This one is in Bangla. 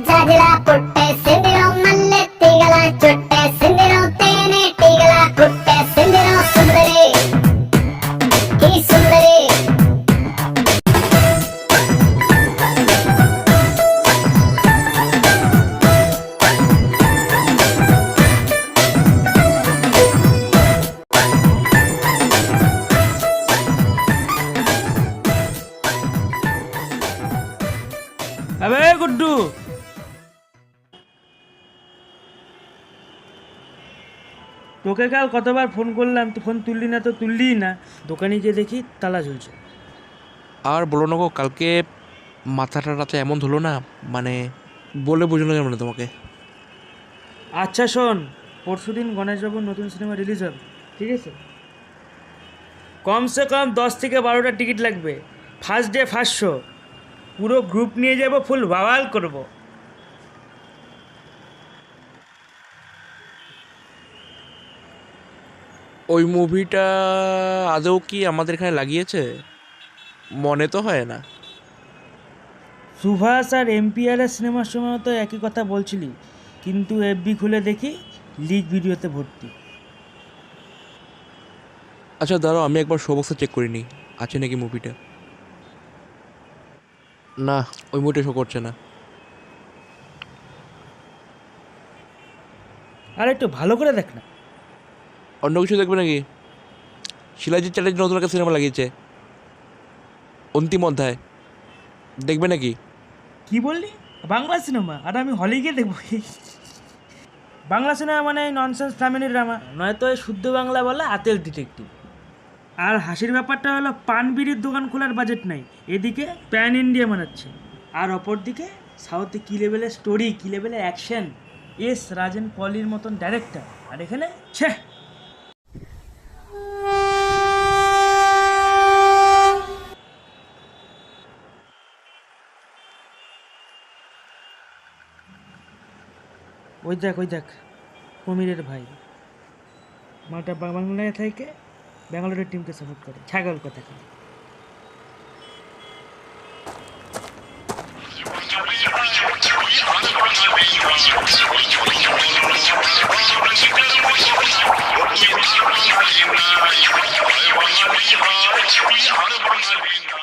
జాజిలా పుట్టే సిందిరం మల్లెత్తిగల చుట్టే సిందిరం తేనెటీగల పుట్టే సిందిరం సుందరి ఈ సుందరి আবে গুড্ডু, তোকে কাল কতবার ফোন করলাম, তুই ফোন তুললি না। দোকানে গিয়ে দেখি তালা ঝুলছে। আর বলো না গো, কালকে মাথাটা রাতে এমন ধুলো না, মানে বলে বোঝানো যাবে না তোমাকে। আচ্ছা শোন, পরশুদিন গণেশবাবুর নতুন সিনেমা রিলিজ হবে, ঠিক আছে? কমসে কম 10 থেকে 12টা টিকিট লাগবে। ফার্স্ট ডে ফার্স্ট শো, পুরো গ্রুপ নিয়ে যাব, ফুল বাওয়াল করব। ওই মুভিটা আদৌ কি আমাদের এখানে লাগিয়েছে? মনে তো হয় না। সুভাষ আর এমপিআর এর সিনেমার সময় তো একই কথা বলছিলি, কিন্তু এফবি খুলে দেখি লিক ভিডিওতে ভর্তি। আচ্ছা দাঁড়াও, আমি একবার শো বক্সে চেক করে নিই আছে নাকি মুভিটা। না, ওই মুভিটা শো করছে না। আর একটু ভালো করে দেখ না। অন্য কিছু দেখবে নাকি? শিলাজিৎ চ্যাটার্জি নতুন একটা সিনেমা লাগিয়েছে, অন্তিম অধ্যায়, দেখবে নাকি? কি বললি? বাংলা সিনেমা? আর আমি হলে গিয়ে দেখবো? বাংলা সিনেমা মানে ননসেন্স ফ্যামিলি ড্রামা, নয়তো এই শুদ্ধ বাংলা বলা আতেল ডিটেকটিভ। আর হাসির ব্যাপারটা হলো, পান বিড়ির দোকান খোলার বাজেট নাই, এদিকে প্যান ইন্ডিয়া বানাচ্ছে, আর অপরদিকে সাউথে কী লেভেলের স্টোরি, কী লেভেলের অ্যাকশন, এস রাজেন পলির মতন ডাইরেক্টর, আর এখানে ছে। ওই দেখ কমিরের ভাই, মাটা বাংলায় থেকে ব্যাঙ্গালোরের টিমকে সাপোর্ট করে, ছাগল কথা। We are